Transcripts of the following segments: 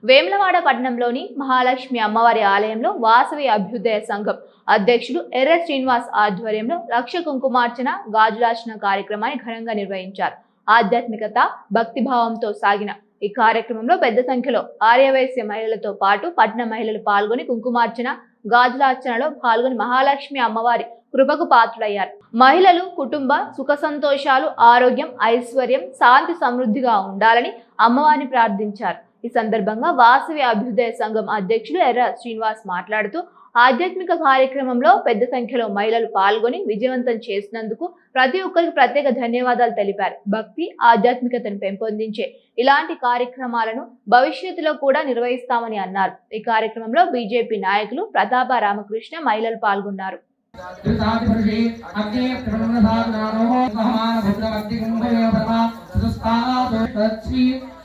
వేములవాడ పట్టణంలోని మహాలక్ష్మి అమ్మవారి ఆలయంలో వాసవి అభ్యుదయ సంఘం అధ్యక్షులు ఎర్ర శ్రీనివాస్ ఆధ్వర్యంలో లక్ష కుంకుమార్చన గాజులార్చన కార్యక్రమాన్ని ఘనంగా నిర్వహించారు. ఆధ్యాత్మికత భక్తిభావంతో సాగిన ఈ కార్యక్రమంలో పెద్ద సంఖ్యలో ఆర్యవైశ్య మహిళలతో పాటు పట్టణ మహిళలు పాల్గొని కుంకుమార్చన గాజులార్చనలో పాల్గొని మహాలక్ష్మి అమ్మవారి కృపకు పాత్రులయ్యారు. మహిళలు కుటుంబ సుఖ సంతోషాలు, ఆరోగ్యం, ఐశ్వర్యం, శాంతి సమృద్ధిగా ఉండాలని అమ్మవారిని ప్రార్థించారు. ఈ సందర్భంగా వాసవి అభ్యుదయ సంఘం అధ్యక్షులు ఎర్ర శ్రీనివాస్ మాట్లాడుతూ ఆధ్యాత్మిక కార్యక్రమంలో పెద్ద సంఖ్యలో మహిళలు పాల్గొని విజయవంతం చేసినందుకు ప్రతి ఒక్కరికి ప్రత్యేక ధన్యవాదాలు తెలిపారు. భక్తి ఆధ్యాత్మికతను పెంపొందించే ఇలాంటి కార్యక్రమాలను భవిష్యత్తులో కూడా నిర్వహిస్తామని అన్నారు. ఈ కార్యక్రమంలో బీజేపీ నాయకులు ప్రతాప రామకృష్ణ మహిళలు పాల్గొన్నారు.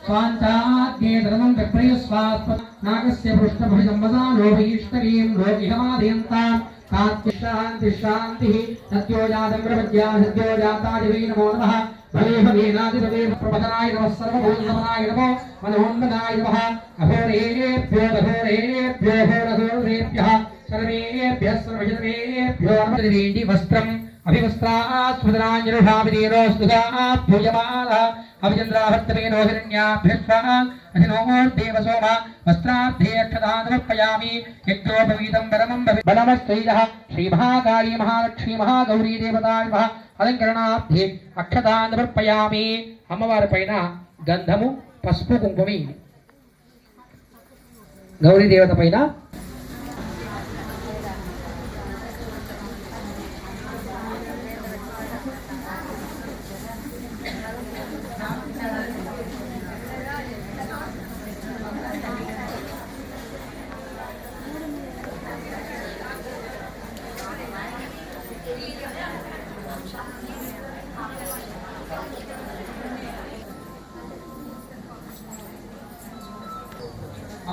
स्वांचाद्ये धर्मं विप्रयस्वास्पद नागस्य पृष्ठभुजंवदानो वैष्णवीं लोकिहमादयन्तां कात्य शान्तिः सत्योजातं प्रपद्या सत्योजाताय नमो नमः भवे भवेनादिभवे प्रपदनाय नमः सर्वभूतसमनाय नमो मनोन्मनाय नमः अघोरेभ्यो घोरेभ्यः सर्वेभ्यः सर्वजनेभ्यो नमः वस्त्रम् अभिवस्त्रास्मदनाञ्जरुषाभिधीरोस्तुताभ्युयमानः अभिचन्द्राभर्तमेनो हिरण्याभ्यश्वः अधिनोर्देव सोम वस्त्रार्धे अक्षतान् समर्पयामि यज्ञोपवीतं वरमं बलमस्त्रैलः श्रीमहाकाली महालक्ष्मी महागौरी देवताय नमः अलङ्करणार्धे अक्षतान् समर्पयामि अम्मवारि पैन गन्धमु पసుపు కుంకుమ गौरी देवता पैन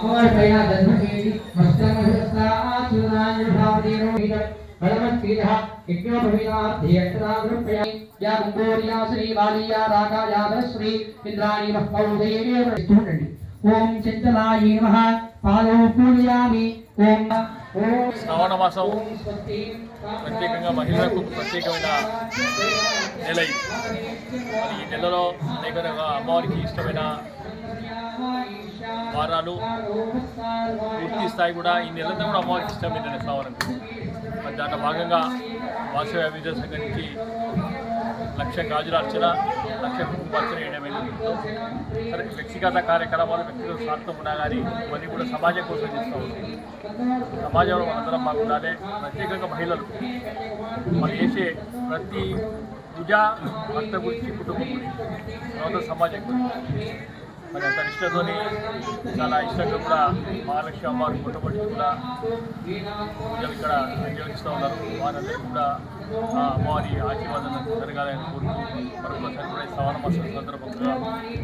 अमर पैना दधुकेली वस्त्रमभिवस्त्राचूर्णाञ्जलिभावदेनो बलमस्त्रीः यज्ञोपवीतार्थे अक्षताग्रपयामि या गङ्गोर्या श्रीबालिया रागायादश्री इन्द्राणी महपौधेर्य ओम चञ्चलायै नमः पादौ पूजयामि ओम శ్రావణ మాసం ప్రత్యేకంగా మహిళలకు ప్రత్యేకమైన నెల. మరి ఈ నెలలో అనేక అమ్మవారికి ఇష్టమైన వారాలు పూర్తి స్థాయి కూడా ఈ నెలంతా కూడా అమ్మవారికి ఇష్టమైన శ్రావణం. మరి దాంట్లో భాగంగా వాసవి అభ్యుదయ సంఘం నుంచి లక్ష గాజులార్చన లక్ష కుంకుమార్చన వేయడమైంది. సరే వ్యక్తిగత కార్యక్రమాలు వ్యక్తిగత స్వార్థం ఉన్నా కానీ ఇవన్నీ కూడా సమాజం కోసం చేస్తూ ఉంటాం. సమాజంలో మనందరం బాగుండాలి. ప్రత్యేకంగా మహిళలు మనం చేసే ప్రతి పూజ భర్త గురించి, కుటుంబం గురించి, తర్వాత సమాజం గురించి మరి అంత నిష్టతోని చాలా ఇష్టంగా కూడా మహాలక్ష్మి అమ్మవారి పుట్టబడి కూడా పూజలు ఇక్కడ నిర్వహిస్తూ ఉన్నారు. వారందరికీ కూడా అమ్మవారి ఆశీర్వాదం జరగాలని కోరుతూ మరొకసారి కూడా శ్రావణ మాసం సందర్భంగా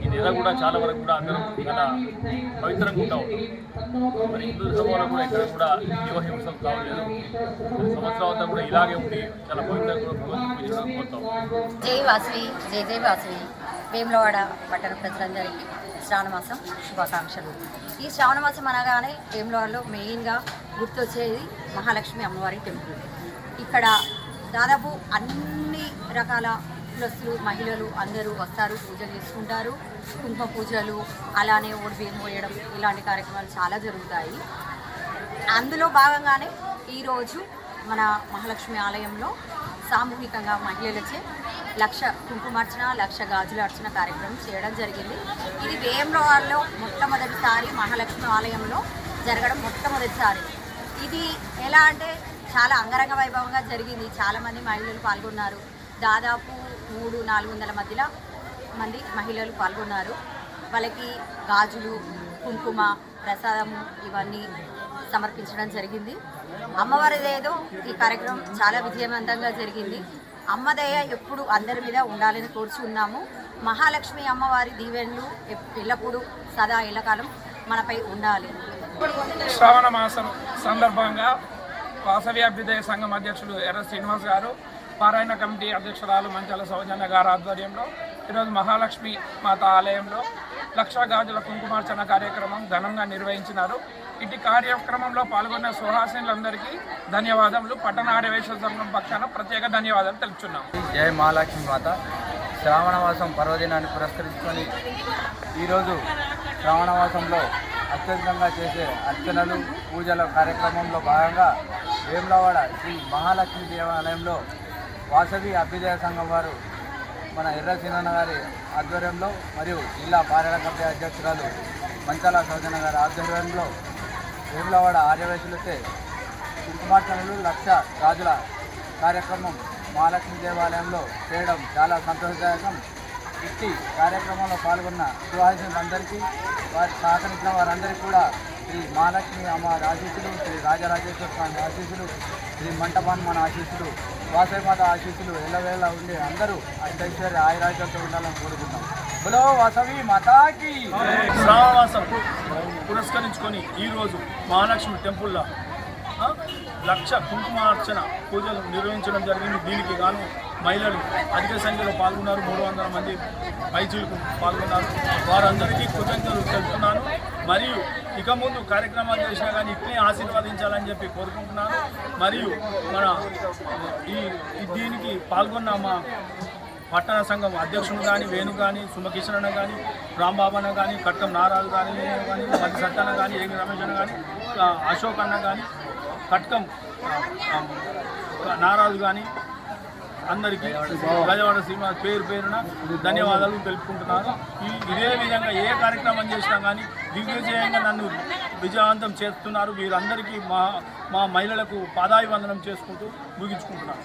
ఈ నెల కూడా చాలా వరకు కూడా అందరం చాలా పవిత్రంగా ఉంటా ఉంటాం. మరి హిందూ ధర్మంలో కూడా ఇక్కడ కూడా జీవహింసలు కావలేదు. సంవత్సరం అంతా కూడా ఇలాగే ఉండి చాలా పవిత్రంగా కూడా భగవంతుని కోరుతాం. జై వాసవి, జై జై వాసవి. వేములవాడ పట్టణ ప్రజలందరికీ శ్రావణ మాసం శుభాకాంక్షలు. ఈ శ్రావణ మాసం అనగానే వేములవాడలో మెయిన్గా గుర్తొచ్చేది మహాలక్ష్మి అమ్మవారి టెంపుల్. ఇక్కడ దాదాపు అన్ని రకాల కులస్తులు మహిళలు అందరూ వస్తారు, పూజలు చేసుకుంటారు. కుంకుమ పూజలు, అలానే ఓడిబియ్యం పోయడం, ఇలాంటి కార్యక్రమాలు చాలా జరుగుతాయి. అందులో భాగంగానే ఈరోజు మన మహాలక్ష్మి ఆలయంలో సామూహికంగా మహిళలచే లక్ష కుంకుమార్చన లక్ష గాజులార్చన కార్యక్రమం చేయడం జరిగింది. ఇది వేములవాడలో మొట్టమొదటిసారి మహాలక్ష్మి ఆలయంలో జరగడం మొట్టమొదటిసారి. ఇది ఎలా అంటే చాలా అంగరంగ వైభవంగా జరిగింది. చాలామంది మహిళలు పాల్గొన్నారు. దాదాపు 300-400 మంది మహిళలు పాల్గొన్నారు. వాళ్ళకి గాజులు, కుంకుమ, ప్రసాదము ఇవన్నీ సమర్పించడం జరిగింది. అమ్మవారిదేదో ఈ కార్యక్రమం చాలా విజయవంతంగా జరిగింది. అమ్మదయ ఎప్పుడు అందరి మీద ఉండాలని కోరుచున్నాము. మహాలక్ష్మి అమ్మవారి దీవెనలు ఎల్లప్పుడూ సదా ఎల్లకాలం మనపై ఉండాలి. శ్రావణ మాసం సందర్భంగా వాసవి అభ్యుదయ సంఘం అధ్యక్షులు ఎర్ర శ్రీనివాస్ గారు, పారాయణ కమిటీ అధ్యక్షురాలు మంచాల సౌజన్య గారి ఆధ్వర్యంలో ఈరోజు మహాలక్ష్మి మాత ఆలయంలో లక్ష గాజుల కుంకుమార్చన కార్యక్రమం ఘనంగా నిర్వహించినారు. ఇటు కార్యక్రమంలో పాల్గొన్న సుహాసినులందరికీ ధన్యవాదములు. పట్టణ ఆర్యవైశ్య సంఘం పక్షాన ప్రత్యేక ధన్యవాదాలు తెలుపుతున్నాం. జై మహాలక్ష్మి మాత. శ్రావణమాసం పర్వదినాన్ని పురస్కరించుకొని ఈరోజు శ్రావణమాసంలో అత్యధికంగా చేసే అర్చనలు పూజల కార్యక్రమంలో భాగంగా వేములవాడ శ్రీ మహాలక్ష్మి దేవాలయంలో వాసవి అభ్యుదయ సంఘం వారు మన ఎర్రసీనన్న గారి ఆధ్వర్యంలో మరియు జిల్లా పార్యాల కమిటీ అధ్యక్షురాలు మంచాల సౌజన్య గారి ఆధ్వర్యంలో వేములవాడ ఆర్యవైశ్యులతో కుంకుమార్చనలు లక్ష గాజుల కార్యక్రమం మహాలక్ష్మి దేవాలయంలో చేయడం చాలా సంతోషదాయకం. ఇట్టి కార్యక్రమంలో పాల్గొన్న సుహాసినులందరికీ వారి సహకరించిన వారందరికీ కూడా శ్రీ మహాలక్ష్మి అమ్మవారి ఆశీస్సులు, శ్రీ రాజరాజేశ్వర స్వామి ఆశీస్సులు, శ్రీ మంటపాన్మాన ఆశీస్సులు, వాసవిమాత ఆశీస్సులు ఎల్లవేళ ఉండి అందరూ అష్టైశ్వర్య ఆయురాజ్యంతో ఉండాలని కోరుకుంటాం. బులో వాసవి మాతాకి. శ్రావణమాసం పురస్కరించుకొని ఈరోజు మహాలక్ష్మి టెంపుల్లో లక్ష కుంకుమార్చన పూజలు నిర్వహించడం జరిగింది. దీనికి గాను మహిళలు అధిక సంఖ్యలో పాల్గొన్నారు. 300 మంది పైచీలకు పాల్గొన్నారు. వారందరికీ కృతజ్ఞతలు తెలుపుతున్నాను. మరియు ఇక ముందు కార్యక్రమాలు చేసినా కానీ ఇట్లే ఆశీర్వదించాలని చెప్పి కోరుకుంటున్నాను. మరియు మన దీనికి పాల్గొన్న మా పట్టణ సంఘం అధ్యక్షుడు కానీ, వేణు కానీ, సుమకిషన్ అన్న కానీ, రాంబాబు అన్న కానీ, కట్టం నారాజు కానీ, మధ్య సత్తన్న కానీ, ఏమి రమేష్ అన్న కానీ, అశోక్ అన్న కానీ, కట్కం నారాజు కానీ అందరికీ గజవాడ శ్రీనివాస్ పేరున ధన్యవాదాలు తెలుపుకుంటున్నాను. ఇదే విధంగా ఏ కార్యక్రమం చేసినా కానీ దిగ్విజయంగా నన్ను విజయవంతం చేస్తున్నారు. వీరందరికీ మా మహిళలకు పాదాభివందనం చేసుకుంటూ ముగించుకుంటున్నాను.